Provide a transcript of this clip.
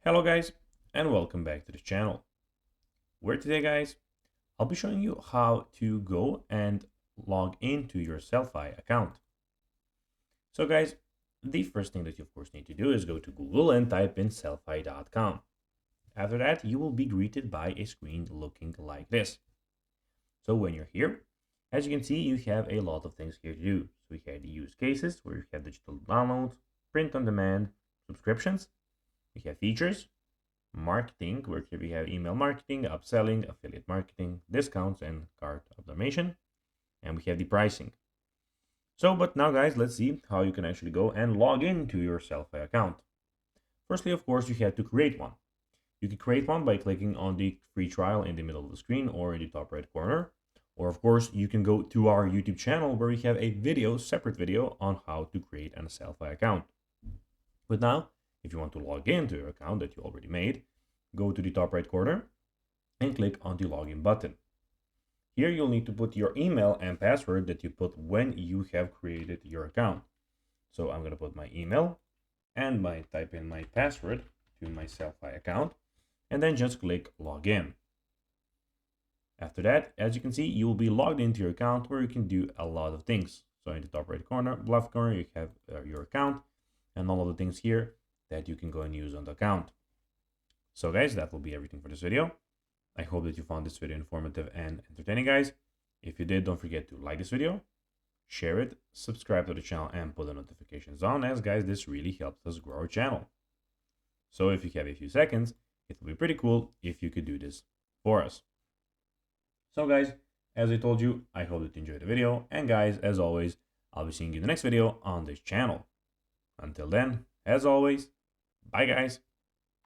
Hello guys, and welcome back to the channel. Where today guys, I'll be showing you how to go and log into your Sellfy account. So guys, the first thing that you of course need to do is go to Google and type in sellfy.com. After that, you will be greeted by a screen looking like this. So when you're here, as you can see, you have a lot of things here to do. So we have the use cases where you have digital downloads, print on demand, subscriptions. We have features, marketing, where here we have email marketing, upselling, affiliate marketing, discounts, and cart automation. And we have the pricing. So, but now guys, let's see how you can actually go and log into your Sellfy account. Firstly, of course, you have to create one. You can create one by clicking on the free trial in the middle of the screen or in the top right corner. Or of course, you can go to our YouTube channel where we have a video, separate video on how to create a Sellfy account. But now, if you want to log into your account that you already made, go to the top right corner and click on the login button. Here you'll need to put your email and password that you put when you have created your account. So I'm going to put my email and type in my password to my Sellfy account and then just click login. After that, as you can see, you will be logged into your account where you can do a lot of things. So in the top right corner, left corner, you have your account and all of the things here that you can go and use on the account. So guys, that will be everything for this video. I hope that you found this video informative and entertaining, guys. If you did, don't forget to like this video, share it, subscribe to the channel, and put the notifications on, as guys, this really helps us grow our channel. So if you have a few seconds, it will be pretty cool if you could do this for us. So guys, as I told you, I hope that you enjoyed the video, and guys, as always, I'll be seeing you in the next video on this channel. Until then, as always, bye guys.